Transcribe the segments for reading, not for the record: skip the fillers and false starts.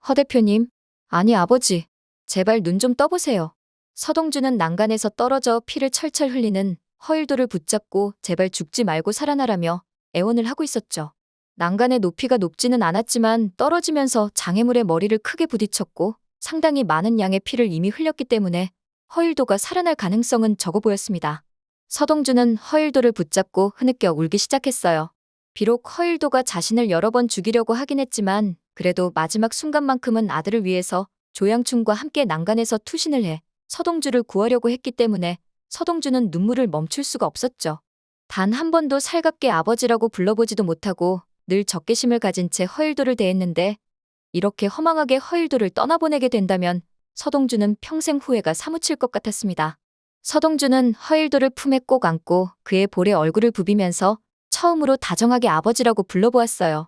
허 대표님, 아니 아버지, 제발 눈 좀 떠보세요. 서동주는 난간에서 떨어져 피를 철철 흘리는 허일도를 붙잡고 제발 죽지 말고 살아나라며 애원을 하고 있었죠. 난간의 높이가 높지는 않았지만 떨어지면서 장애물에 머리를 크게 부딪혔고 상당히 많은 양의 피를 이미 흘렸기 때문에 허일도가 살아날 가능성은 적어 보였습니다. 서동주는 허일도를 붙잡고 흐느껴 울기 시작했어요. 비록 허일도가 자신을 여러 번 죽이려고 하긴 했지만 그래도 마지막 순간만큼은 아들을 위해서 조양춘과 함께 난간에서 투신을 해 서동주를 구하려고 했기 때문에 서동주는 눈물을 멈출 수가 없었죠. 단 한 번도 살갑게 아버지라고 불러보지도 못하고 늘 적개심을 가진 채 허일도를 대했는데 이렇게 허망하게 허일도를 떠나보내게 된다면 서동주는 평생 후회가 사무칠 것 같았습니다. 서동주는 허일도를 품에 꼭 안고 그의 볼에 얼굴을 부비면서 처음으로 다정하게 아버지라고 불러보았어요.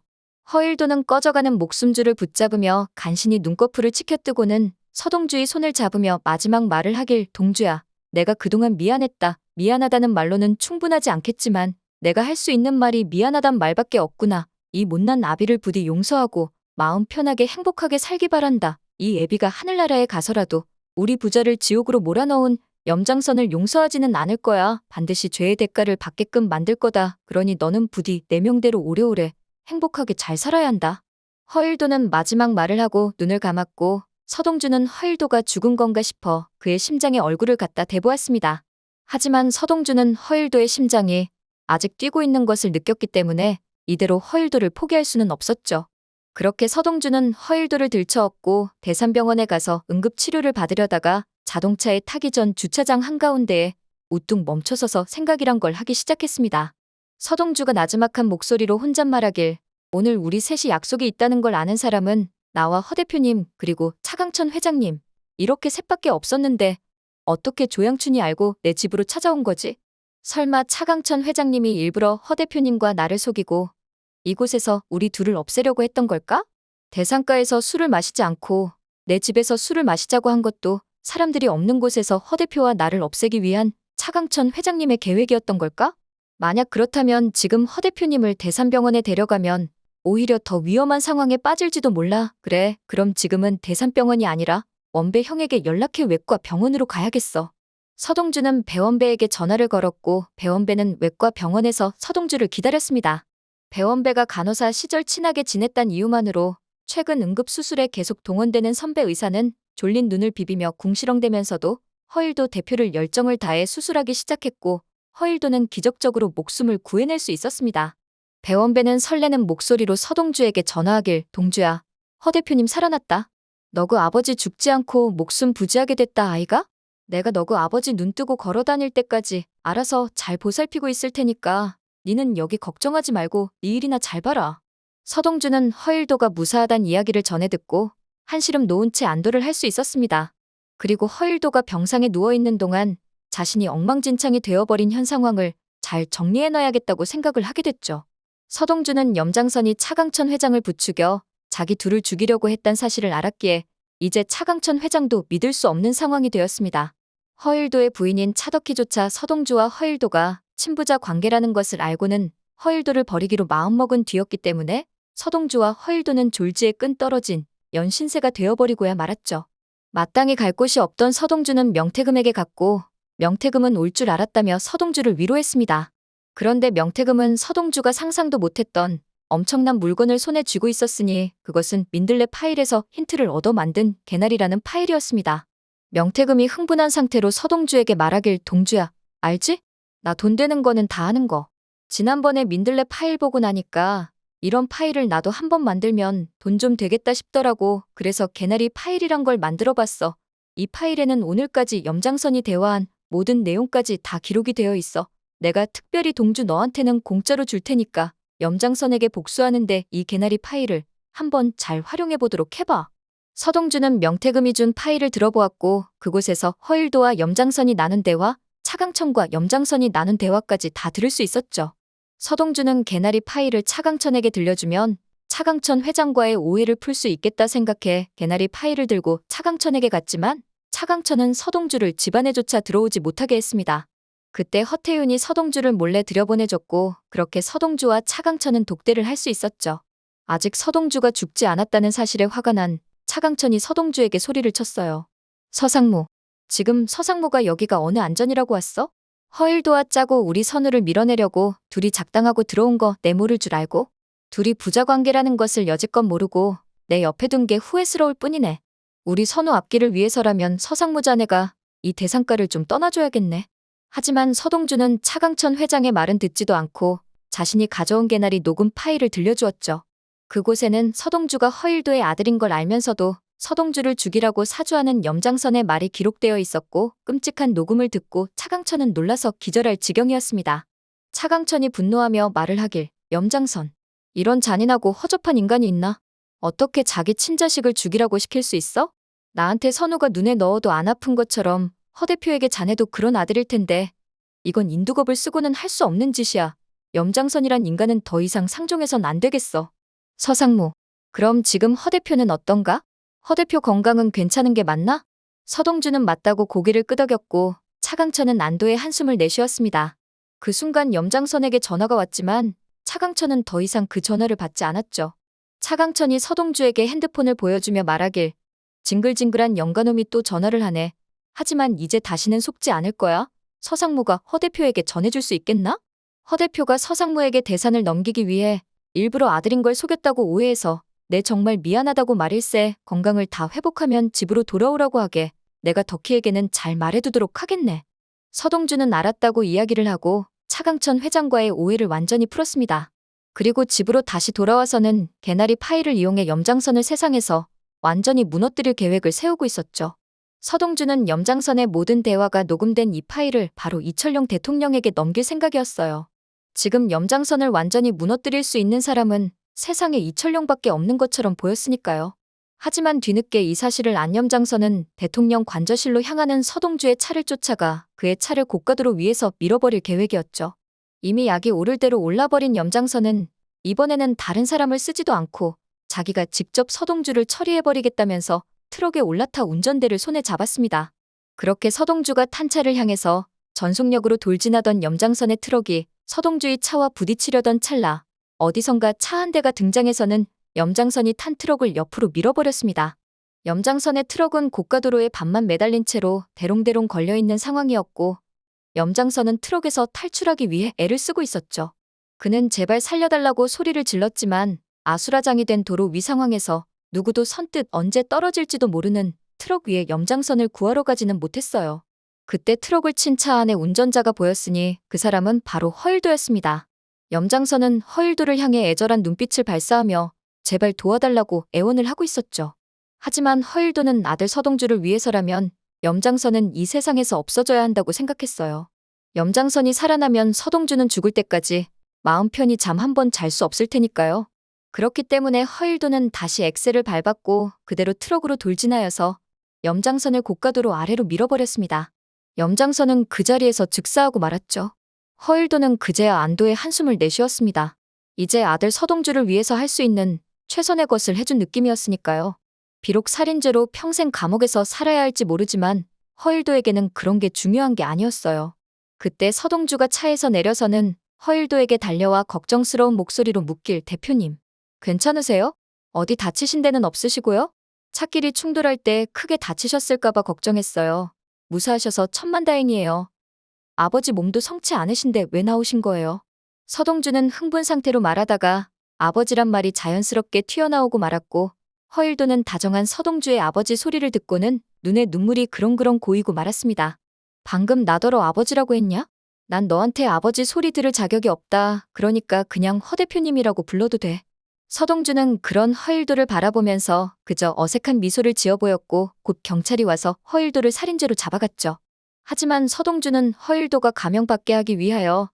허일도는 꺼져가는 목숨줄을 붙잡으며 간신히 눈꺼풀을 치켜뜨고는 서동주의 손을 잡으며 마지막 말을 하길 동주야, 내가 그동안 미안했다. 미안하다는 말로는 충분하지 않겠지만 내가 할 수 있는 말이 미안하단 말밖에 없구나. 이 못난 아비를 부디 용서하고 마음 편하게 행복하게 살기 바란다. 이 애비가 하늘나라에 가서라도 우리 부자를 지옥으로 몰아넣은 염장선을 용서하지는 않을 거야. 반드시 죄의 대가를 받게끔 만들 거다. 그러니 너는 부디 내 명대로 오래오래 행복하게 잘 살아야 한다. 허일도는 마지막 말을 하고 눈을 감았고 서동주는 허일도가 죽은 건가 싶어 그의 심장에 얼굴을 갖다 대보았습니다. 하지만 서동주는 허일도의 심장이 아직 뛰고 있는 것을 느꼈기 때문에 이대로 허일도를 포기할 수는 없었죠. 그렇게 서동주는 허일도를 들쳐업고 대산병원에 가서 응급치료를 받으려다가 자동차에 타기 전 주차장 한가운데에 우뚝 멈춰서서 생각이란 걸 하기 시작했습니다. 서동주가 나지막한 목소리로 혼잣말하길, 오늘 우리 셋이 약속이 있다는 걸 아는 사람은 나와 허 대표님 그리고 차강천 회장님 이렇게 셋밖에 없었는데 어떻게 조양춘이 알고 내 집으로 찾아온 거지? 설마 차강천 회장님이 일부러 허 대표님과 나를 속이고 이곳에서 우리 둘을 없애려고 했던 걸까? 대상가에서 술을 마시지 않고 내 집에서 술을 마시자고 한 것도 사람들이 없는 곳에서 허 대표와 나를 없애기 위한 차강천 회장님의 계획이었던 걸까? 만약 그렇다면 지금 허 대표님을 대산병원에 데려가면 오히려 더 위험한 상황에 빠질지도 몰라. 그래, 그럼 지금은 대산병원이 아니라 원배 형에게 연락해 외과 병원으로 가야겠어. 서동주는 배원배에게 전화를 걸었고 배원배는 외과 병원에서 서동주를 기다렸습니다. 배원배가 간호사 시절 친하게 지냈단 이유만으로 최근 응급수술에 계속 동원되는 선배 의사는 졸린 눈을 비비며 궁시렁대면서도 허일도 대표를 열정을 다해 수술하기 시작했고 허일도는 기적적으로 목숨을 구해낼 수 있었습니다. 배원배는 설레는 목소리로 서동주에게 전화하길, 동주야, 허 대표님 살아났다. 너그 아버지 죽지 않고 목숨 부지하게 됐다 아이가? 내가 너그 아버지 눈 뜨고 걸어다닐 때까지 알아서 잘 보살피고 있을 테니까 니는 여기 걱정하지 말고 네 일이나 잘 봐라. 서동주는 허일도가 무사하단 이야기를 전해 듣고 한시름 놓은 채 안도를 할 수 있었습니다. 그리고 허일도가 병상에 누워있는 동안 자신이 엉망진창이 되어버린 현 상황을 잘 정리해놔야겠다고 생각을 하게 됐죠. 서동주는 염장선이 차강천 회장을 부추겨 자기 둘을 죽이려고 했단 사실을 알았기에 이제 차강천 회장도 믿을 수 없는 상황이 되었습니다. 허일도의 부인인 차덕희조차 서동주와 허일도가 친부자 관계라는 것을 알고는 허일도를 버리기로 마음먹은 뒤였기 때문에 서동주와 허일도는 졸지에 끈 떨어진 연신세가 되어버리고야 말았죠. 마땅히 갈 곳이 없던 서동주는 명태금에게 갔고 명태금은 올 줄 알았다며 서동주를 위로했습니다. 그런데 명태금은 서동주가 상상도 못했던 엄청난 물건을 손에 쥐고 있었으니 그것은 민들레 파일에서 힌트를 얻어 만든 개나리라는 파일이었습니다. 명태금이 흥분한 상태로 서동주에게 말하길, 동주야, 알지? 나 돈 되는 거는 다 아는 거. 지난번에 민들레 파일 보고 나니까 이런 파일을 나도 한번 만들면 돈 좀 되겠다 싶더라고. 그래서 개나리 파일이란 걸 만들어 봤어. 이 파일에는 오늘까지 염장선이 대화한 모든 내용까지 다 기록이 되어 있어. 내가 특별히 동주 너한테는 공짜로 줄 테니까 염장선에게 복수하는데 이 개나리 파일을 한번 잘 활용해 보도록 해봐. 서동주는 명태금이 준 파일을 들어보았고 그곳에서 허일도와 염장선이 나눈 대화, 차강천과 염장선이 나눈 대화까지 다 들을 수 있었죠. 서동주는 개나리 파일을 차강천에게 들려주면 차강천 회장과의 오해를 풀 수 있겠다 생각해 개나리 파일을 들고 차강천에게 갔지만 차강천은 서동주를 집안에조차 들어오지 못하게 했습니다. 그때 허태윤이 서동주를 몰래 들여보내줬고 그렇게 서동주와 차강천은 독대를 할 수 있었죠. 아직 서동주가 죽지 않았다는 사실에 화가 난 차강천이 서동주에게 소리를 쳤어요. 서상무. 지금 서상무가 여기가 어느 안전이라고 왔어? 허일도와 짜고 우리 선우를 밀어내려고 둘이 작당하고 들어온 거 내 모를 줄 알고? 둘이 부자관계라는 것을 여지껏 모르고 내 옆에 둔 게 후회스러울 뿐이네. 우리 선우 앞길을 위해서라면 서상무 자네가 이 대상가를 좀 떠나줘야겠네. 하지만 서동주는 차강천 회장의 말은 듣지도 않고 자신이 가져온 개나리 녹음 파일을 들려주었죠. 그곳에는 서동주가 허일도의 아들인 걸 알면서도 서동주를 죽이라고 사주하는 염장선의 말이 기록되어 있었고 끔찍한 녹음을 듣고 차강천은 놀라서 기절할 지경이었습니다. 차강천이 분노하며 말을 하길, 염장선. 이런 잔인하고 허접한 인간이 있나? 어떻게 자기 친자식을 죽이라고 시킬 수 있어? 나한테 선우가 눈에 넣어도 안 아픈 것처럼 허 대표에게 자네도 그런 아들일 텐데 이건 인두겁을 쓰고는 할 수 없는 짓이야. 염장선이란 인간은 더 이상 상종해선 안 되겠어. 서상무. 그럼 지금 허 대표는 어떤가? 허 대표 건강은 괜찮은 게 맞나? 서동주는 맞다고 고개를 끄덕였고 차강천은 안도의 한숨을 내쉬었습니다. 그 순간 염장선에게 전화가 왔지만 차강천은 더 이상 그 전화를 받지 않았죠. 차강천이 서동주에게 핸드폰을 보여주며 말하길, 징글징글한 영가놈이 또 전화를 하네. 하지만 이제 다시는 속지 않을 거야. 서상무가 허 대표에게 전해줄 수 있겠나? 허 대표가 서상무에게 대산을 넘기기 위해 일부러 아들인 걸 속였다고 오해해서 내 정말 미안하다고 말일세. 건강을 다 회복하면 집으로 돌아오라고 하게 내가 덕희에게는 잘 말해두도록 하겠네. 서동주는 알았다고 이야기를 하고 차강천 회장과의 오해를 완전히 풀었습니다. 그리고 집으로 다시 돌아와서는 개나리 파일을 이용해 염장선을 세상에서 완전히 무너뜨릴 계획을 세우고 있었죠. 서동주는 염장선의 모든 대화가 녹음된 이 파일을 바로 이철용 대통령에게 넘길 생각이었어요. 지금 염장선을 완전히 무너뜨릴 수 있는 사람은 세상에 이철용밖에 없는 것처럼 보였으니까요. 하지만 뒤늦게 이 사실을 안 염장선은 대통령 관저실로 향하는 서동주의 차를 쫓아가 그의 차를 고가도로 위에서 밀어버릴 계획이었죠. 이미 약이 오를 대로 올라버린 염장선은 이번에는 다른 사람을 쓰지도 않고 자기가 직접 서동주를 처리해버리겠다면서 트럭에 올라타 운전대를 손에 잡았습니다. 그렇게 서동주가 탄 차를 향해서 전속력으로 돌진하던 염장선의 트럭이 서동주의 차와 부딪히려던 찰나 어디선가 차 한 대가 등장해서는 염장선이 탄 트럭을 옆으로 밀어버렸습니다. 염장선의 트럭은 고가도로에 반만 매달린 채로 대롱대롱 걸려있는 상황이었고 염장선은 트럭에서 탈출하기 위해 애를 쓰고 있었죠. 그는 제발 살려달라고 소리를 질렀지만 아수라장이 된 도로 위 상황에서 누구도 선뜻 언제 떨어질지도 모르는 트럭 위에 염장선을 구하러 가지는 못했어요. 그때 트럭을 친 차 안에 운전자가 보였으니 그 사람은 바로 허일도였습니다. 염장선은 허일도를 향해 애절한 눈빛을 발사하며 제발 도와달라고 애원을 하고 있었죠. 하지만 허일도는 아들 서동주를 위해서라면 염장선은 이 세상에서 없어져야 한다고 생각했어요. 염장선이 살아나면 서동주는 죽을 때까지 마음 편히 잠 한 번 잘 수 없을 테니까요. 그렇기 때문에 허일도는 다시 엑셀을 밟았고 그대로 트럭으로 돌진하여서 염장선을 고가도로 아래로 밀어버렸습니다. 염장선은 그 자리에서 즉사하고 말았죠. 허일도는 그제야 안도의 한숨을 내쉬었습니다. 이제 아들 서동주를 위해서 할 수 있는 최선의 것을 해준 느낌이었으니까요. 비록 살인죄로 평생 감옥에서 살아야 할지 모르지만 허일도에게는 그런 게 중요한 게 아니었어요. 그때 서동주가 차에서 내려서는 허일도에게 달려와 걱정스러운 목소리로 묻길, 대표님. 괜찮으세요? 어디 다치신 데는 없으시고요? 차끼리 충돌할 때 크게 다치셨을까봐 걱정했어요. 무사하셔서 천만다행이에요. 아버지 몸도 성치 않으신데 왜 나오신 거예요? 서동주는 흥분 상태로 말하다가 아버지란 말이 자연스럽게 튀어나오고 말았고 허일도는 다정한 서동주의 아버지 소리를 듣고는 눈에 눈물이 그렁그렁 고이고 말았습니다. 방금 나더러 아버지라고 했냐? 난 너한테 아버지 소리 들을 자격이 없다. 그러니까 그냥 허 대표님이라고 불러도 돼. 서동주는 그런 허일도를 바라보면서 그저 어색한 미소를 지어 보였고 곧 경찰이 와서 허일도를 살인죄로 잡아갔죠. 하지만 서동주는 허일도가 감형받게 하기 위하여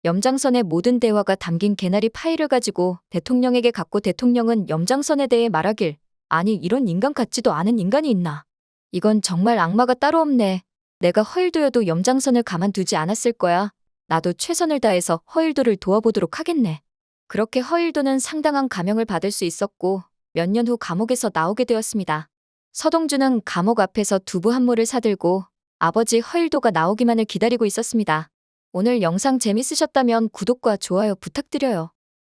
염장선의 모든 대화가 담긴 개나리 파일을 가지고 대통령에게 갖고 대통령은 염장선에 대해 말하길, 아니 이런 인간 같지도 않은 인간이 있나. 이건 정말 악마가 따로 없네. 내가 허일도여도 염장선을 가만두지 않았을 거야. 나도 최선을 다해서 허일도를 도와보도록 하겠네. 그렇게 허일도는 상당한 감형을 받을 수 있었고 몇 년 후 감옥에서 나오게 되었습니다. 서동주는 감옥 앞에서 두부 한 모를 사들고 아버지 허일도가 나오기만을 기다리고 있었습니다. 오늘 영상 재밌으셨다면 구독과 좋아요 부탁드려요.